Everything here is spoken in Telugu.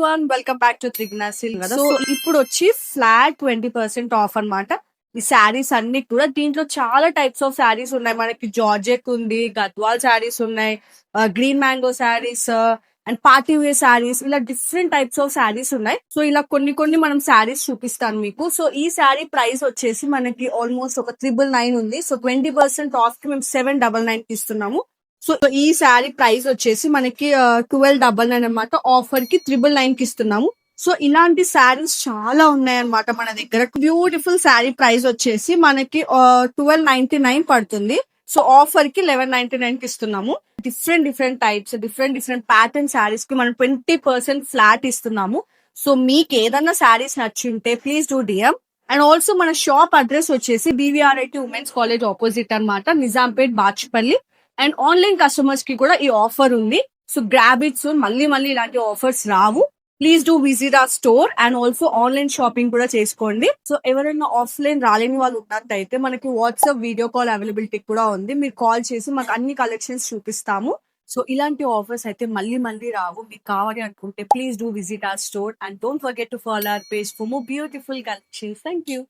Everyone, welcome back to Triguna silk కదా. సో ఇప్పుడు వచ్చి ఫ్లాట్ 20% ఆఫ్ అన్నమాట. ఈ శారీస్ అన్ని కూడా దీంట్లో చాలా టైప్స్ ఆఫ్ శారీస్ ఉన్నాయి. మనకి జార్జెట్ ఉంది, గద్వాల్ శారీస్ ఉన్నాయి, green mango sarees and party wear sarees, ఇలా డిఫరెంట్ టైప్స్ ఆఫ్ శారీస్ ఉన్నాయి. సో ఇలా కొన్ని కొన్ని మనం శారీస్ చూపిస్తాను మీకు. సో ఈ శారీ ప్రైస్ వచ్చేసి మనకి ఆల్మోస్ట్ ఒక 999 ఉంది. సో 20% ఆఫ్ కి మేము 799 కి ఇస్తున్నాము. సో ఈ శారీ ప్రైస్ వచ్చేసి మనకి 1299 అనమాట. ఆఫర్ కి 999 కి ఇస్తున్నాము. సో ఇలాంటి శారీస్ చాలా ఉన్నాయన్నమాట మన దగ్గర. బ్యూటిఫుల్ శారీ ప్రైస్ వచ్చేసి మనకి 1299 పడుతుంది. సో ఆఫర్ కి 1199 కి ఇస్తున్నాము. Different types, different pattern saris కి మనం 20% ఫ్లాట్ ఇస్తున్నాము. సో మీకు ఏదన్నా శారీస్ నచ్చుంటే please do DM. And also మన షాప్ అడ్రస్ వచ్చేసి BVRIT ఉమెన్స్ కాలేజ్ ఆపోజిట్ అన్నమాట, Nizampet, Bachupally. And online customers కి కూడా ఈ ఆఫర్ ఉంది. So grab it soon. మళ్ళీ ఇలాంటి ఆఫర్స్ రావు. Please do visit our store and also online shopping కూడా చేసుకోండి. సో ఎవరైనా ఆఫ్లైన్ రాలేని వాళ్ళు ఉన్నట్టయితే మనకి వాట్సాప్ వీడియో కాల్ అవైలబిలిటీ కూడా ఉంది. మీరు కాల్ చేసి మాకు అన్ని కలెక్షన్స్ చూపిస్తాము. సో ఇలాంటి ఆఫర్స్ అయితే మళ్ళీ రావు. మీకు కావాలి అనుకుంటే please do visit our store and don't forget to follow our page for more beautiful collections. Thank you.